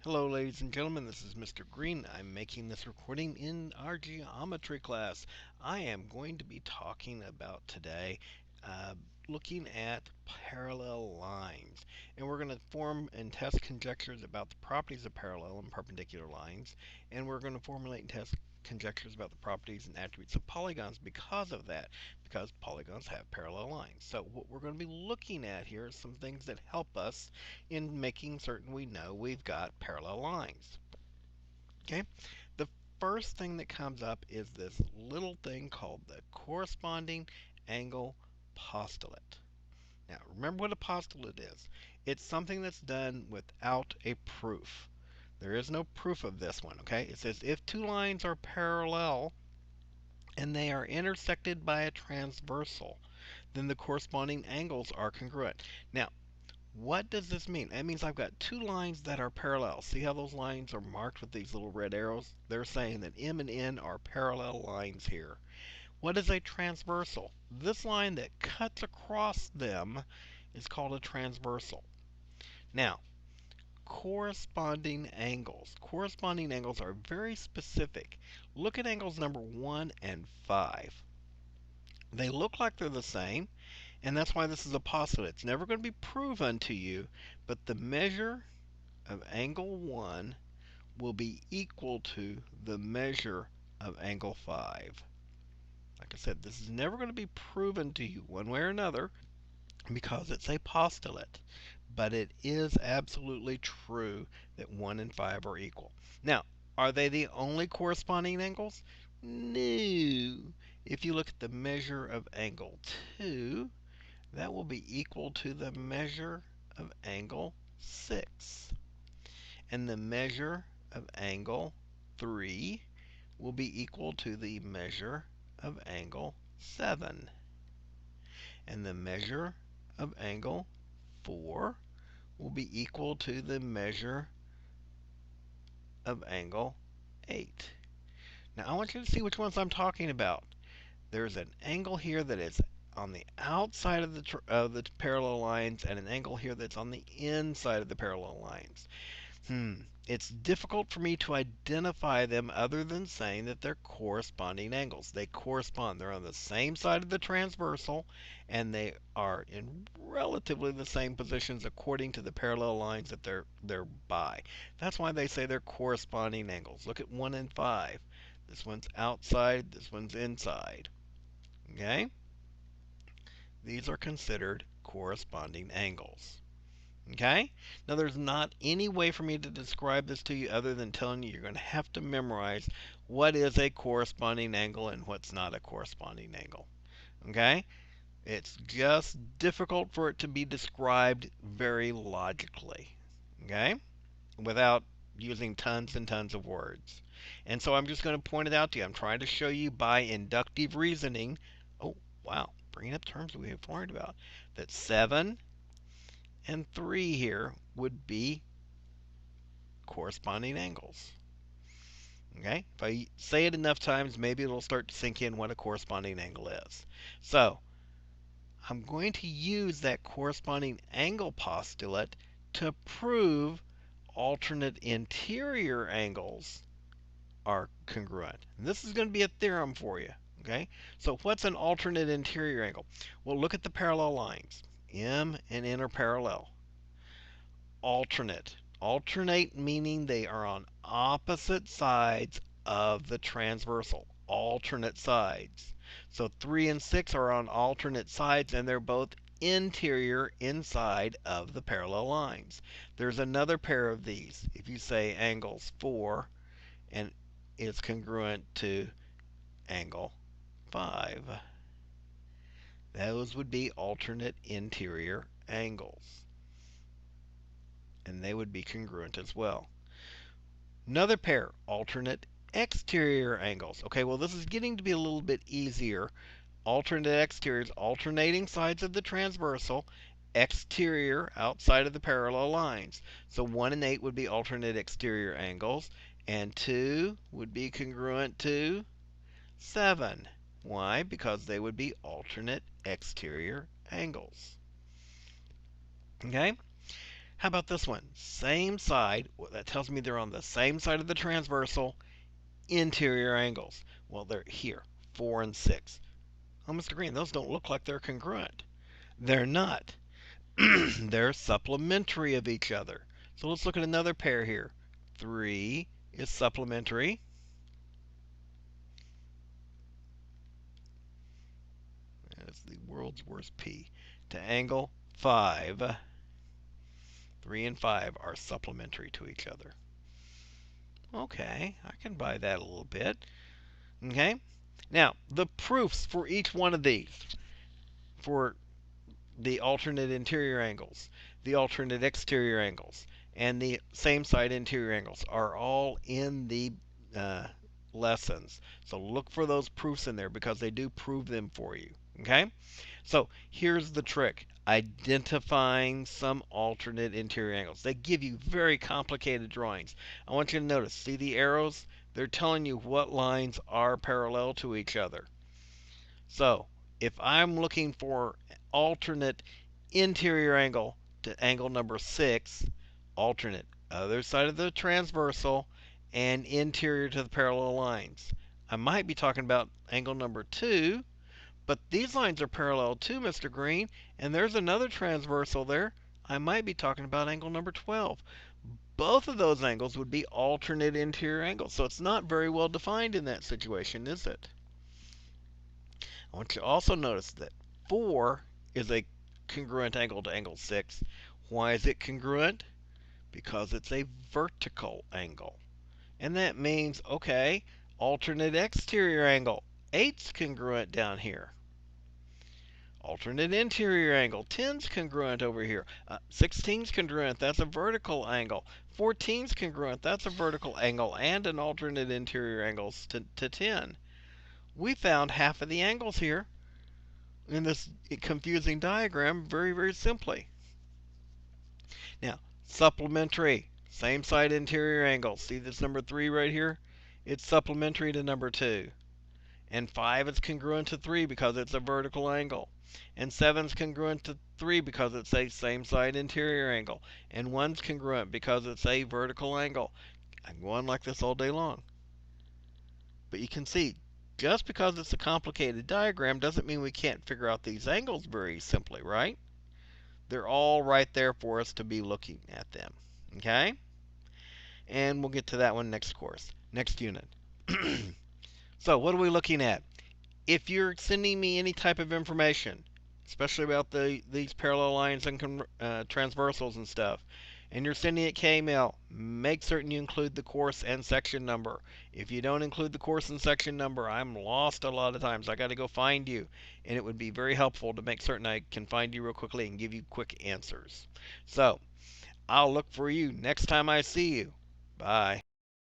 Hello ladies and gentlemen, this is Mr. Green. I'm making this recording in our geometry class. I am going to be talking about today uh, looking at parallel lines. And we're going to form and test conjectures about the properties of parallel and perpendicular lines. And we're going to formulate and test conjectures about the properties and attributes of polygons because of that, because polygons have parallel lines. So what we're going to be looking at here is some things that help us in making certain we know we've got parallel lines. Okay, the first thing that comes up is this little thing called the corresponding angle postulate. Now, remember what a postulate is. It's something that's done without a proof. There is no proof of this one, okay? It says if two lines are parallel and they are intersected by a transversal, then the corresponding angles are congruent. Now, what does this mean? That means I've got two lines that are parallel. See how those lines are marked with these little red arrows? They're saying that M and N are parallel lines here. What is a transversal? This line that cuts across them is called a transversal. Now, corresponding angles. Corresponding angles are very specific. Look at angles number 1 and 5. They look like they're the same, and that's why this is a postulate. It's never going to be proven to you, but the measure of angle 1 will be equal to the measure of angle 5. Like I said, this is never going to be proven to you one way or another because it's a postulate. But it is absolutely true that 1 and 5 are equal. Now, are they the only corresponding angles? No. If you look at the measure of angle 2, that will be equal to the measure of angle 6. And the measure of angle 3 will be equal to the measure of angle 7. And the measure of angle 4 will be equal to the measure of angle 8. Now I want you to see which ones I'm talking about. There's an angle here that is on the outside of the parallel lines and an angle here that's on the inside of the parallel lines. It's difficult for me to identify them other than saying that they're corresponding angles. They correspond. They're on the same side of the transversal, and they are in relatively the same positions according to the parallel lines that they're by. That's why they say they're corresponding angles. Look at 1 and 5. This one's outside, this one's inside. Okay? These are considered corresponding angles. Okay? Now there's not any way for me to describe this to you other than telling you you're going to have to memorize what is a corresponding angle and what's not a corresponding angle. Okay? It's just difficult for it to be described very logically. Okay? Without using tons and tons of words. And so I'm just going to point it out to you. I'm trying to show you by inductive reasoning. Oh, wow. Bringing up terms that we have learned about. That 7 and 3 here would be corresponding angles. Okay? If I say it enough times, maybe it'll start to sink in what a corresponding angle is. So, I'm going to use that corresponding angle postulate to prove alternate interior angles are congruent. And this is going to be a theorem for you. Okay? So what's an alternate interior angle? Well, look at the parallel lines. M and N are parallel. Alternate. Alternate meaning they are on opposite sides of the transversal. Alternate sides. So 3 and 6 are on alternate sides, and they're both interior inside of the parallel lines. There's another pair of these. If you say angles 4 and it's congruent to angle 5, those would be alternate interior angles, and they would be congruent as well. Another pair, alternate exterior angles. Okay, well this is getting to be a little bit easier. Alternate exteriors, alternating sides of the transversal, exterior outside of the parallel lines. So 1 and 8 would be alternate exterior angles, and 2 would be congruent to 7. Why? Because they would be alternate exterior angles. Okay? How about this one? Same side. Well, that tells me they're on the same side of the transversal. Interior angles. Well, they're here, 4 and 6. Oh, Mr. Green, those don't look like they're congruent. They're not. They're supplementary of each other. So let's look at another pair here. 3 is supplementary. That's the world's worst P. To angle 5. 3 and 5 are supplementary to each other. Okay, I can buy that a little bit. Okay? Now, the proofs for each one of these, for the alternate interior angles, the alternate exterior angles, and the same side interior angles, are all in the lessons. So look for those proofs in there because they do prove them for you. Okay? So here's the trick. Identifying some alternate interior angles. They give you very complicated drawings. I want you to notice, see the arrows? They're telling you what lines are parallel to each other. So if I'm looking for alternate interior angle to angle number 6, alternate other side of the transversal, and interior to the parallel lines, I might be talking about angle number 2, but these lines are parallel too, Mr. Green, and there's another transversal there. I might be talking about angle number 12. Both of those angles would be alternate interior angles, so it's not very well defined in that situation, is it? I want you to also notice that 4 is a congruent angle to angle 6. Why is it congruent? Because it's a vertical angle. And that means, okay, alternate exterior angle. 8's congruent down here. Alternate interior angle. 10's congruent over here. 16's congruent. That's a vertical angle. 14's congruent. That's a vertical angle and an alternate interior angle to 10. We found half of the angles here in this confusing diagram very, very simply. Now, supplementary. Same side interior angle. See this number 3 right here? It's supplementary to number 2. And 5 is congruent to 3 because it's a vertical angle. And 7 is congruent to 3 because it's a same side interior angle. And 1's congruent because it's a vertical angle. I can go on like this all day long. But you can see, just because it's a complicated diagram doesn't mean we can't figure out these angles very simply, right? They're all right there for us to be looking at them. Okay? And we'll get to that one next course, next unit. So what are we looking at? If you're sending me any type of information, especially about these parallel lines and transversals and stuff, and you're sending it K-mail, make certain you include the course and section number. If you don't include the course and section number, I'm lost a lot of times. I got to go find you, and it would be very helpful to make certain I can find you real quickly and give you quick answers. So I'll look for you next time I see you. Bye.